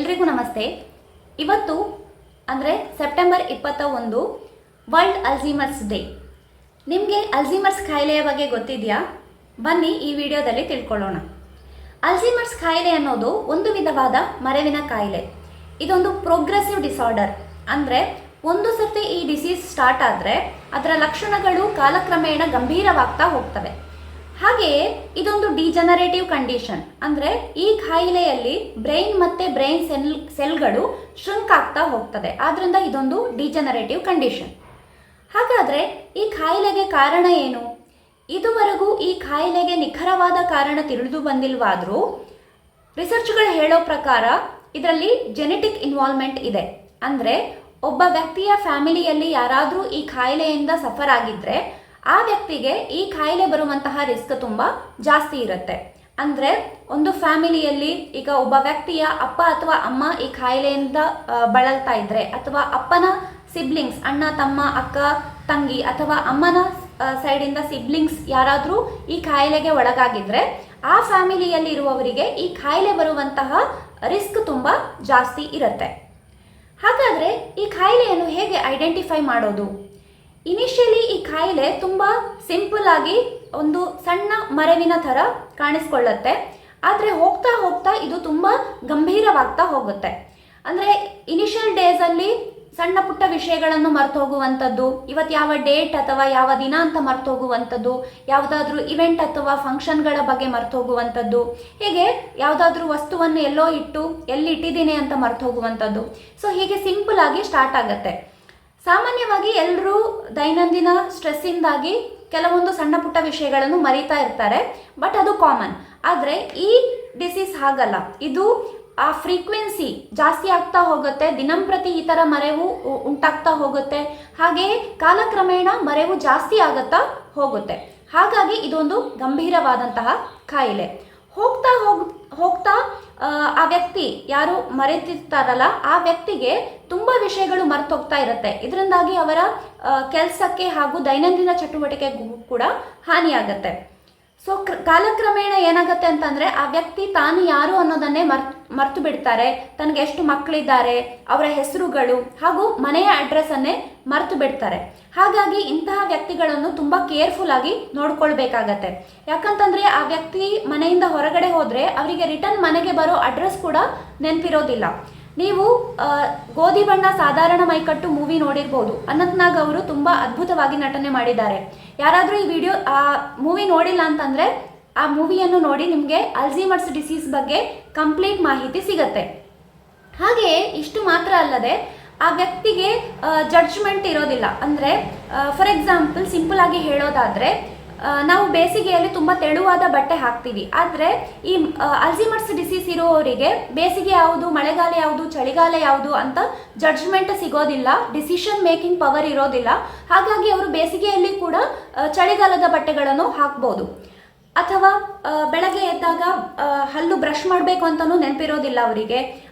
ಎಲ್ರಿಗೂ ನಮಸ್ತೆ. ಇವತ್ತು ಅಂದರೆ ಸೆಪ್ಟೆಂಬರ್ 21 ವರ್ಲ್ಡ್ ಅಲ್ಝೀಮರ್ಸ್ ಡೇ. ನಿಮಗೆ ಅಲ್ಝೀಮರ್ಸ್ ಕಾಯಿಲೆಯ ಬಗ್ಗೆ ಗೊತ್ತಿದೆಯಾ? ಬನ್ನಿ ಈ ವಿಡಿಯೋದಲ್ಲಿ ತಿಳ್ಕೊಳ್ಳೋಣ. ಅಲ್ಝೀಮರ್ಸ್ ಕಾಯಿಲೆ ಅನ್ನೋದು ಒಂದು ವಿಧವಾದ ಮರೆವಿನ ಕಾಯಿಲೆ. ಇದೊಂದು ಪ್ರೋಗ್ರೆಸಿವ್ ಡಿಸಾರ್ಡರ್. ಅಂದರೆ ಒಂದು ಸರ್ತಿ ಈ ಡಿಸೀಸ್ ಸ್ಟಾರ್ಟ್ ಆದರೆ ಅದರ ಲಕ್ಷಣಗಳು ಕಾಲಕ್ರಮೇಣ ಗಂಭೀರವಾಗ್ತಾ ಹೋಗ್ತವೆ. ಹಾಗೆಯೇ ಇದೊಂದು ಡಿಜನರೇಟಿವ್ ಕಂಡೀಷನ್. ಅಂದರೆ ಈ ಕಾಯಿಲೆಯಲ್ಲಿ ಬ್ರೈನ್ ಮತ್ತು ಬ್ರೈನ್ ಸೆಲ್ಗಳು ಶ್ರಿಂಕ್ ಆಗ್ತಾ ಹೋಗ್ತದೆ. ಆದ್ದರಿಂದ ಇದೊಂದು ಡಿಜನರೇಟಿವ್ ಕಂಡೀಷನ್. ಹಾಗಾದರೆ ಈ ಕಾಯಿಲೆಗೆ ಕಾರಣ ಏನು? ಇದುವರೆಗೂ ಈ ಕಾಯಿಲೆಗೆ ನಿಖರವಾದ ಕಾರಣ ತಿಳಿದು ಬಂದಿಲ್ವಾದರೂ ರಿಸರ್ಚ್ಗಳು ಹೇಳೋ ಪ್ರಕಾರ ಇದರಲ್ಲಿ ಜೆನೆಟಿಕ್ ಇನ್ವಾಲ್ವ್ಮೆಂಟ್ ಇದೆ. ಅಂದರೆ ಒಬ್ಬ ವ್ಯಕ್ತಿಯ ಫ್ಯಾಮಿಲಿಯಲ್ಲಿ ಯಾರಾದರೂ ಈ ಕಾಯಿಲೆಯಿಂದ ಸಫರ್ ಆಗಿದ್ದರೆ ಆ ವ್ಯಕ್ತಿಗೆ ಈ ಕಾಯಿಲೆ ಬರುವಂತಹ ರಿಸ್ಕ್ ತುಂಬ ಜಾಸ್ತಿ ಇರುತ್ತೆ. ಅಂದರೆ ಒಂದು ಫ್ಯಾಮಿಲಿಯಲ್ಲಿ ಈಗ ಒಬ್ಬ ವ್ಯಕ್ತಿಯ ಅಪ್ಪ ಅಥವಾ ಅಮ್ಮ ಈ ಕಾಯಿಲೆಯಿಂದ ಬಳಲ್ತಾ ಇದ್ದರೆ, ಅಥವಾ ಅಪ್ಪನ ಸಿಬ್ಲಿಂಗ್ಸ್ ಅಣ್ಣ ತಮ್ಮ ಅಕ್ಕ ತಂಗಿ ಅಥವಾ ಅಮ್ಮನ ಸೈಡಿಂದ ಸಿಬ್ಲಿಂಗ್ಸ್ ಯಾರಾದರೂ ಈ ಕಾಯಿಲೆಗೆ ಒಳಗಾಗಿದ್ದರೆ ಆ ಫ್ಯಾಮಿಲಿಯಲ್ಲಿರುವವರಿಗೆ ಈ ಕಾಯಿಲೆ ಬರುವಂತಹ ರಿಸ್ಕ್ ತುಂಬ ಜಾಸ್ತಿ ಇರುತ್ತೆ. ಹಾಗಾದರೆ ಈ ಕಾಯಿಲೆಯನ್ನು ಹೇಗೆ ಐಡೆಂಟಿಫೈ ಮಾಡೋದು? ಇನಿಷಿಯಲಿ ಈ ಕಾಯಿಲೆ ತುಂಬ ಸಿಂಪಲ್ ಆಗಿ ಒಂದು ಸಣ್ಣ ಮರೆವಿನ ಥರ ಕಾಣಿಸ್ಕೊಳ್ಳುತ್ತೆ. ಆದರೆ ಹೋಗ್ತಾ ಹೋಗ್ತಾ ಇದು ತುಂಬ ಗಂಭೀರವಾಗ್ತಾ ಹೋಗುತ್ತೆ. ಅಂದರೆ ಇನಿಷಿಯಲ್ ಡೇಸಲ್ಲಿ ಸಣ್ಣ ಪುಟ್ಟ ವಿಷಯಗಳನ್ನು ಮರೆತು ಹೋಗುವಂಥದ್ದು, ಇವತ್ತು ಯಾವ ಡೇಟ್ ಅಥವಾ ಯಾವ ದಿನ ಅಂತ ಮರೆತು ಹೋಗುವಂಥದ್ದು, ಯಾವುದಾದ್ರೂ ಇವೆಂಟ್ ಅಥವಾ ಫಂಕ್ಷನ್ಗಳ ಬಗ್ಗೆ ಮರೆತು ಹೋಗುವಂಥದ್ದು, ಹೀಗೆ ಯಾವುದಾದ್ರೂ ವಸ್ತುವನ್ನು ಎಲ್ಲೋ ಇಟ್ಟು ಎಲ್ಲಿ ಇಟ್ಟಿದ್ದೀನಿ ಅಂತ ಮರೆತು ಹೋಗುವಂಥದ್ದು. ಸೊ ಹೀಗೆ ಸಿಂಪಲ್ ಆಗಿ ಸ್ಟಾರ್ಟ್ ಆಗುತ್ತೆ. ಸಾಮಾನ್ಯವಾಗಿ ಎಲ್ಲರೂ ದೈನಂದಿನ ಸ್ಟ್ರೆಸ್ಸಿಂದಾಗಿ ಕೆಲವೊಂದು ಸಣ್ಣ ಪುಟ್ಟ ವಿಷಯಗಳನ್ನು ಮರೀತಾ ಇರ್ತಾರೆ, ಬಟ್ ಅದು ಕಾಮನ್. ಆದರೆ ಈ ಡಿಸೀಸ್ ಹಾಗಲ್ಲ. ಇದು ಆ ಫ್ರೀಕ್ವೆನ್ಸಿ ಜಾಸ್ತಿ ಆಗ್ತಾ ಹೋಗುತ್ತೆ. ದಿನಂಪ್ರತಿ ಈ ಥರ ಮರೆವು ಉಂಟಾಗ್ತಾ ಹೋಗುತ್ತೆ. ಹಾಗೆಯೇ ಕಾಲಕ್ರಮೇಣ ಮರೆವು ಜಾಸ್ತಿ ಆಗುತ್ತಾ ಹೋಗುತ್ತೆ. ಹಾಗಾಗಿ ಇದೊಂದು ಗಂಭೀರವಾದಂತಹ ಕಾಯಿಲೆ. ಹೋಗ್ತಾ ಆ ವ್ಯಕ್ತಿ ಯಾರು ಮರೆತಿರ್ತಾರಲ್ಲ ಆ ವ್ಯಕ್ತಿಗೆ ತುಂಬ ವಿಷಯಗಳು ಮರೆತೋಗ್ತಾ ಇರುತ್ತೆ. ಇದರಿಂದಾಗಿ ಅವರ ಕೆಲಸಕ್ಕೆ ಹಾಗೂ ದೈನಂದಿನ ಚಟುವಟಿಕೆಗೂ ಕೂಡ ಹಾನಿಯಾಗತ್ತೆ. ಸೊ ಕಾಲಕ್ರಮೇಣ ಏನಾಗುತ್ತೆ ಅಂತಂದರೆ ಆ ವ್ಯಕ್ತಿ ತಾನು ಯಾರು ಅನ್ನೋದನ್ನೇ ಮರ್ತು ಬಿಡ್ತಾರೆ. ತನಗೆ ಎಷ್ಟು ಮಕ್ಕಳಿದ್ದಾರೆ, ಅವರ ಹೆಸರುಗಳು ಹಾಗೂ ಮನೆಯ ಅಡ್ರೆಸ್ಸನ್ನೇ ಮರೆತು ಬಿಡ್ತಾರೆ. ಹಾಗಾಗಿ ಇಂತಹ ವ್ಯಕ್ತಿಗಳನ್ನು ತುಂಬ ಕೇರ್ಫುಲ್ ಆಗಿ ನೋಡ್ಕೊಳ್ಬೇಕಾಗತ್ತೆ. ಯಾಕಂತಂದರೆ ಆ ವ್ಯಕ್ತಿ ಮನೆಯಿಂದ ಹೊರಗಡೆ ಹೋದರೆ ಅವರಿಗೆ ರಿಟರ್ನ್ ಮನೆಗೆ ಬರೋ ಅಡ್ರೆಸ್ ಕೂಡ ನೆನಪಿರೋದಿಲ್ಲ. ನೀವು ಗೋಧಿ ಬಣ್ಣ ಸಾಧಾರಣ ಮೈಕಟ್ಟು ಮೂವಿ ನೋಡಿರ್ಬೋದು. ಅನಂತ್ನಾಗ್ ಅವರು ತುಂಬ ಅದ್ಭುತವಾಗಿ ನಟನೆ ಮಾಡಿದ್ದಾರೆ. ಯಾರಾದರೂ ಈ ವಿಡಿಯೋ ಆ ಮೂವಿ ನೋಡಿಲ್ಲ ಅಂತಂದರೆ ಆ ಮೂವಿಯನ್ನು ನೋಡಿ, ನಿಮಗೆ ಅಲ್ಝೀಮರ್ಸ್ ಡಿಸೀಸ್ ಬಗ್ಗೆ ಕಂಪ್ಲೀಟ್ ಮಾಹಿತಿ ಸಿಗತ್ತೆ. ಹಾಗೆಯೇ ಇಷ್ಟು ಮಾತ್ರ ಅಲ್ಲದೆ ಆ ವ್ಯಕ್ತಿಗೆ ಜಡ್ಜ್ಮೆಂಟ್ ಇರೋದಿಲ್ಲ. ಅಂದರೆ ಫಾರ್ ಎಕ್ಸಾಂಪಲ್ ಸಿಂಪಲ್ ಆಗಿ ಹೇಳೋದಾದರೆ, ನಾವು ಬೇಸಿಗೆಯಲ್ಲಿ ತುಂಬ ತೆಳುವಾದ ಬಟ್ಟೆ ಹಾಕ್ತೀವಿ. ಆದರೆ ಈ ಅಲ್ಝೀಮರ್ಸ್ ಡಿಸೀಸ್ ಇರುವವರಿಗೆ ಬೇಸಿಗೆ ಯಾವುದು, ಮಳೆಗಾಲ ಯಾವುದು, ಚಳಿಗಾಲ ಯಾವುದು ಅಂತ ಜಡ್ಜ್ಮೆಂಟ್ ಸಿಗೋದಿಲ್ಲ. ಡಿಸಿಷನ್ ಮೇಕಿಂಗ್ ಪವರ್ ಇರೋದಿಲ್ಲ. ಹಾಗಾಗಿ ಅವರು ಬೇಸಿಗೆಯಲ್ಲಿ ಕೂಡ ಚಳಿಗಾಲದ ಬಟ್ಟೆಗಳನ್ನು ಹಾಕ್ಬೋದು. ಅಥವಾ ಬೆಳಗ್ಗೆ ಎದ್ದಾಗ ಹಲ್ಲು ಬ್ರಷ್ ಮಾಡಬೇಕು ಅಂತಲೂ ನೆನಪಿರೋದಿಲ್ಲ ಅವರಿಗೆ,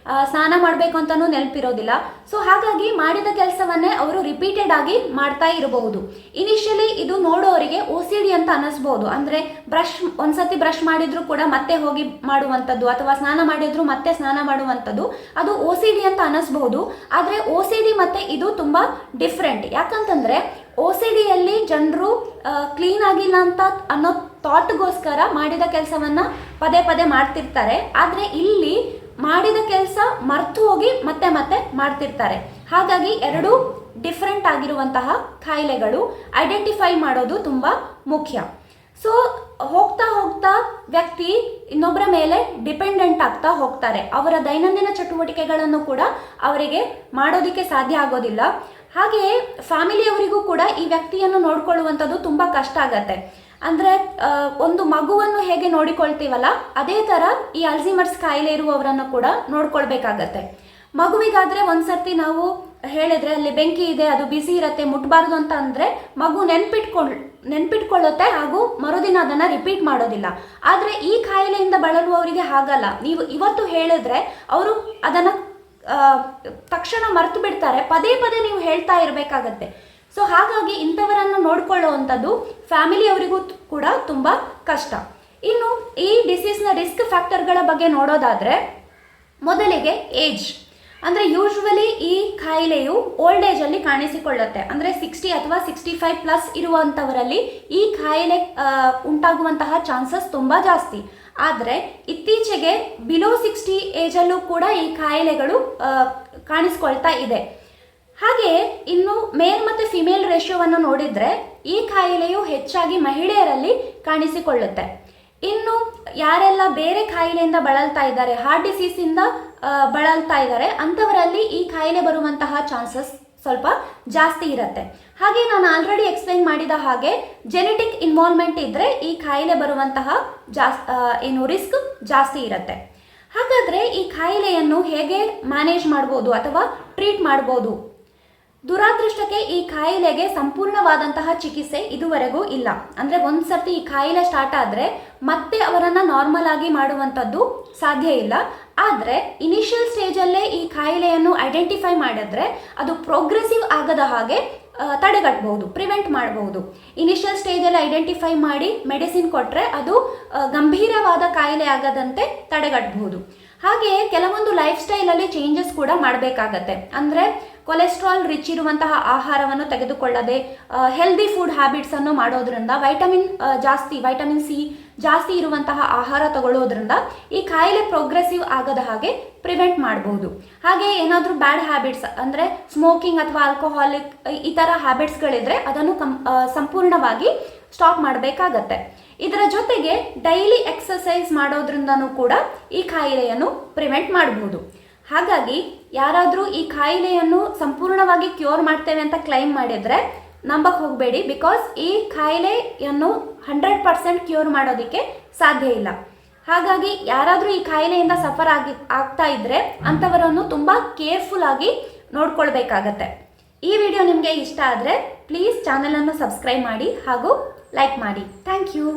ಸ್ನಾನ ಮಾಡಬೇಕು ಅಂತಲೂ ನೆನಪಿರೋದಿಲ್ಲ. ಸೊ ಹಾಗಾಗಿ ಮಾಡಿದ ಕೆಲಸವನ್ನೇ ಅವರು ರಿಪೀಟೆಡ್ ಆಗಿ ಮಾಡ್ತಾ ಇರಬಹುದು. ಇನಿಷಿಯಲಿ ಇದು ನೋಡೋರಿಗೆ OCD ಅಂತ ಅನ್ನಿಸ್ಬೋದು. ಅಂದರೆ ಒಂದ್ಸತಿ ಬ್ರಷ್ ಮಾಡಿದ್ರು ಕೂಡ ಮತ್ತೆ ಹೋಗಿ ಮಾಡುವಂಥದ್ದು, ಅಥವಾ ಸ್ನಾನ ಮಾಡಿದ್ರು ಮತ್ತೆ ಸ್ನಾನ ಮಾಡುವಂಥದ್ದು, ಅದು OCD ಅಂತ ಅನ್ನಿಸ್ಬಹುದು. ಆದರೆ OCD ಮತ್ತು ಇದು ತುಂಬ ಡಿಫ್ರೆಂಟ್. ಯಾಕಂತಂದರೆ OCDಯಲ್ಲಿ ಜನರು ಕ್ಲೀನ್ ಆಗಿಲ್ಲ ಅಂತ ಅನ್ನೋ ಥಾಟ್ಗೋಸ್ಕರ ಮಾಡಿದ ಕೆಲಸವನ್ನು ಪದೇ ಪದೇ ಮಾಡ್ತಿರ್ತಾರೆ. ಆದರೆ ಇಲ್ಲಿ ಮಾಡಿದ ಕೆಲಸ ಮರ್ತು ಹೋಗಿ ಮತ್ತೆ ಮತ್ತೆ ಮಾಡ್ತಿರ್ತಾರೆ. ಹಾಗಾಗಿ ಎರಡು ಡಿಫ್ರೆಂಟ್ ಆಗಿರುವಂತಹ ಕಾಯಿಲೆಗಳು ಐಡೆಂಟಿಫೈ ಮಾಡೋದು ತುಂಬ ಮುಖ್ಯ. ಸೊ ಹೋಗ್ತಾ ಹೋಗ್ತಾ ವ್ಯಕ್ತಿ ಇನ್ನೊಬ್ಬರ ಮೇಲೆ ಡಿಪೆಂಡೆಂಟ್ ಆಗ್ತಾ ಹೋಗ್ತಾರೆ. ಅವರ ದೈನಂದಿನ ಚಟುವಟಿಕೆಗಳನ್ನು ಕೂಡ ಅವರಿಗೆ ಮಾಡೋದಕ್ಕೆ ಸಾಧ್ಯ ಆಗೋದಿಲ್ಲ. ಹಾಗೆಯೇ ಫ್ಯಾಮಿಲಿಯವರಿಗೂ ಕೂಡ ಈ ವ್ಯಕ್ತಿಯನ್ನು ನೋಡ್ಕೊಳ್ಳುವಂಥದ್ದು ತುಂಬ ಕಷ್ಟ ಆಗತ್ತೆ. ಅಂದರೆ ಒಂದು ಮಗುವನ್ನು ಹೇಗೆ ನೋಡಿಕೊಳ್ತೀವಲ್ಲ ಅದೇ ಥರ ಈ ಅಲ್ಝೀಮರ್ಸ್ ಕಾಯಿಲೆ ಇರುವವರನ್ನು ಕೂಡ ನೋಡ್ಕೊಳ್ಬೇಕಾಗತ್ತೆ. ಮಗುವಿಗಾದರೆ ಒಂದ್ಸರ್ತಿ ನಾವು ಹೇಳಿದ್ರೆ ಅಲ್ಲಿ ಬೆಂಕಿ ಇದೆ, ಅದು ಬಿಸಿ ಇರುತ್ತೆ, ಮುಟ್ಬಾರ್ದು ಅಂತ ಅಂದರೆ ಮಗು ನೆನ್ಪಿಟ್ಕೊಳ್ಳುತ್ತೆ ಹಾಗೂ ಮರುದಿನ ಅದನ್ನು ರಿಪೀಟ್ ಮಾಡೋದಿಲ್ಲ. ಆದರೆ ಈ ಕಾಯಿಲೆಯಿಂದ ಬಳಲುವವರಿಗೆ ಹಾಗಲ್ಲ. ನೀವು ಇವತ್ತು ಹೇಳಿದ್ರೆ ಅವರು ಅದನ್ನು ತಕ್ಷಣ ಮರೆತು ಬಿಡ್ತಾರೆ. ಪದೇ ಪದೇ ನೀವು ಹೇಳ್ತಾ ಇರಬೇಕಾಗತ್ತೆ. ಸೊ ಹಾಗಾಗಿ ಇಂಥವರನ್ನು ನೋಡ್ಕೊಳ್ಳುವಂಥದ್ದು ಫ್ಯಾಮಿಲಿಯವರಿಗೂ ಕೂಡ ತುಂಬ ಕಷ್ಟ. ಇನ್ನು ಈ ಡಿಸೀಸ್ನ ರಿಸ್ಕ್ ಫ್ಯಾಕ್ಟರ್ಗಳ ಬಗ್ಗೆ ನೋಡೋದಾದರೆ, ಮೊದಲಿಗೆ ಏಜ್, ಅಂದರೆ ಯೂಶ್ವಲಿ ಈ ಕಾಯಿಲೆಯು ಓಲ್ಡ್ ಏಜಲ್ಲಿ ಕಾಣಿಸಿಕೊಳ್ಳುತ್ತೆ. ಅಂದರೆ 60 ಅಥವಾ 65+ ಇರುವಂಥವರಲ್ಲಿ ಈ ಕಾಯಿಲೆ ಉಂಟಾಗುವಂತಹ ಚಾನ್ಸಸ್ ತುಂಬ ಜಾಸ್ತಿ. ಆದರೆ ಇತ್ತೀಚೆಗೆ ಬಿಲೋ 60 ಏಜಲ್ಲೂ ಕೂಡ ಈ ಕಾಯಿಲೆಗಳು ಕಾಣಿಸ್ಕೊಳ್ತಾ ಇದೆ. ಹಾಗೆಯೇ ಇನ್ನು ಮೇಲ್ ಮತ್ತು ಫಿಮೇಲ್ ರೇಷಿಯೋವನ್ನು ನೋಡಿದರೆ ಈ ಕಾಯಿಲೆಯು ಹೆಚ್ಚಾಗಿ ಮಹಿಳೆಯರಲ್ಲಿ ಕಾಣಿಸಿಕೊಳ್ಳುತ್ತೆ. ಇನ್ನು ಯಾರೆಲ್ಲ ಬೇರೆ ಕಾಯಿಲೆಯಿಂದ ಬಳಲ್ತಾ ಇದ್ದಾರೆ, ಹಾರ್ಟ್ ಡಿಸೀಸಿಂದ ಬಳಲ್ತಾ ಇದ್ದಾರೆ, ಅಂಥವರಲ್ಲಿ ಈ ಕಾಯಿಲೆ ಬರುವಂತಹ ಚಾನ್ಸಸ್ ಸ್ವಲ್ಪ ಜಾಸ್ತಿ ಇರುತ್ತೆ. ಹಾಗೆ ನಾನು ಆಲ್ರೆಡಿ ಎಕ್ಸ್ಪ್ಲೈನ್ ಮಾಡಿದ ಹಾಗೆ ಜೆನೆಟಿಕ್ ಇನ್ವಾಲ್ವ್ಮೆಂಟ್ ಇದ್ದರೆ ಈ ಕಾಯಿಲೆ ಬರುವಂತಹ ರಿಸ್ಕ್ ಜಾಸ್ತಿ ಇರುತ್ತೆ. ಹಾಗಾದರೆ ಈ ಕಾಯಿಲೆಯನ್ನು ಹೇಗೆ ಮ್ಯಾನೇಜ್ ಮಾಡ್ಬೋದು ಅಥವಾ ಟ್ರೀಟ್ ಮಾಡ್ಬೋದು? ದುರಾದೃಷ್ಟಕ್ಕೆ ಈ ಕಾಯಿಲೆಗೆ ಸಂಪೂರ್ಣವಾದಂತಹ ಚಿಕಿತ್ಸೆ ಇದುವರೆಗೂ ಇಲ್ಲ. ಅಂದರೆ ಒಂದು ಸರ್ತಿ ಈ ಕಾಯಿಲೆ ಸ್ಟಾರ್ಟ್ ಆದರೆ ಮತ್ತೆ ಅವರನ್ನು ನಾರ್ಮಲ್ ಆಗಿ ಮಾಡುವಂಥದ್ದು ಸಾಧ್ಯ ಇಲ್ಲ. ಆದರೆ ಇನಿಷಿಯಲ್ ಸ್ಟೇಜಲ್ಲೇ ಈ ಕಾಯಿಲೆಯನ್ನು ಐಡೆಂಟಿಫೈ ಮಾಡಿದ್ರೆ ಅದು ಪ್ರೋಗ್ರೆಸಿವ್ ಆಗದ ಹಾಗೆ ತಡೆಗಟ್ಟಬಹುದು, ಪ್ರಿವೆಂಟ್ ಮಾಡಬಹುದು. ಇನಿಷಿಯಲ್ ಸ್ಟೇಜಲ್ಲಿ ಐಡೆಂಟಿಫೈ ಮಾಡಿ ಮೆಡಿಸಿನ್ ಕೊಟ್ಟರೆ ಅದು ಗಂಭೀರವಾದ ಕಾಯಿಲೆ ಆಗದಂತೆ ತಡೆಗಟ್ಟಬಹುದು. ಹಾಗೆಯೇ ಕೆಲವೊಂದು ಲೈಫ್ ಸ್ಟೈಲಲ್ಲಿ ಚೇಂಜಸ್ ಕೂಡ ಮಾಡಬೇಕಾಗತ್ತೆ. ಅಂದರೆ ಕೊಲೆಸ್ಟ್ರಾಲ್ ರಿಚ್ ಇರುವಂತಹ ಆಹಾರವನ್ನು ತೆಗೆದುಕೊಳ್ಳದೆ ಹೆಲ್ದಿ ಫುಡ್ ಹ್ಯಾಬಿಟ್ಸನ್ನು ಮಾಡೋದ್ರಿಂದ ವೈಟಮಿನ್ ಸಿ ಜಾಸ್ತಿ ಇರುವಂತಹ ಆಹಾರ ತಗೊಳ್ಳೋದ್ರಿಂದ ಈ ಕಾಯಿಲೆ ಪ್ರೋಗ್ರೆಸಿವ್ ಆಗದ ಹಾಗೆ ಪ್ರಿವೆಂಟ್ ಮಾಡಬಹುದು. ಹಾಗೆ ಏನಾದರೂ ಬ್ಯಾಡ್ ಹ್ಯಾಬಿಟ್ಸ್ ಅಂದರೆ ಸ್ಮೋಕಿಂಗ್ ಅಥವಾ ಆಲ್ಕೋಹಾಲಿಕ್ ಈ ಥರ ಹ್ಯಾಬಿಟ್ಸ್ಗಳಿದ್ರೆ ಅದನ್ನು ಸಂಪೂರ್ಣವಾಗಿ ಸ್ಟಾಪ್ ಮಾಡಬೇಕಾಗತ್ತೆ. ಇದರ ಜೊತೆಗೆ ಡೈಲಿ ಎಕ್ಸಸೈಸ್ ಮಾಡೋದ್ರಿಂದನೂ ಕೂಡ ಈ ಕಾಯಿಲೆಯನ್ನು ಪ್ರಿವೆಂಟ್ ಮಾಡಬಹುದು. ಹಾಗಾಗಿ ಯಾರಾದರೂ ಈ ಕಾಯಿಲೆಯನ್ನು ಸಂಪೂರ್ಣವಾಗಿ ಕ್ಯೂರ್ ಮಾಡ್ತೇವೆ ಅಂತ ಕ್ಲೈಮ್ ಮಾಡಿದರೆ ನಂಬಕ್ಕೆ ಹೋಗಬೇಡಿ. ಬಿಕಾಸ್ ಈ ಕಾಯಿಲೆಯನ್ನು 100% ಕ್ಯೂರ್ ಮಾಡೋದಕ್ಕೆ ಸಾಧ್ಯ ಇಲ್ಲ. ಹಾಗಾಗಿ ಯಾರಾದರೂ ಈ ಕಾಯಿಲೆಯಿಂದ ಸಫರ್ ಆಗ್ತಾ ಇದ್ದರೆ ಅಂಥವರನ್ನು ತುಂಬ ಕೇರ್ಫುಲ್ ಆಗಿ ನೋಡ್ಕೊಳ್ಬೇಕಾಗತ್ತೆ. ಈ ವಿಡಿಯೋ ನಿಮಗೆ ಇಷ್ಟ ಆದರೆ ಪ್ಲೀಸ್ ಚಾನಲನ್ನು ಸಬ್ಸ್ಕ್ರೈಬ್ ಮಾಡಿ ಹಾಗೂ ಲೈಕ್ ಮಾಡಿ. Thank you.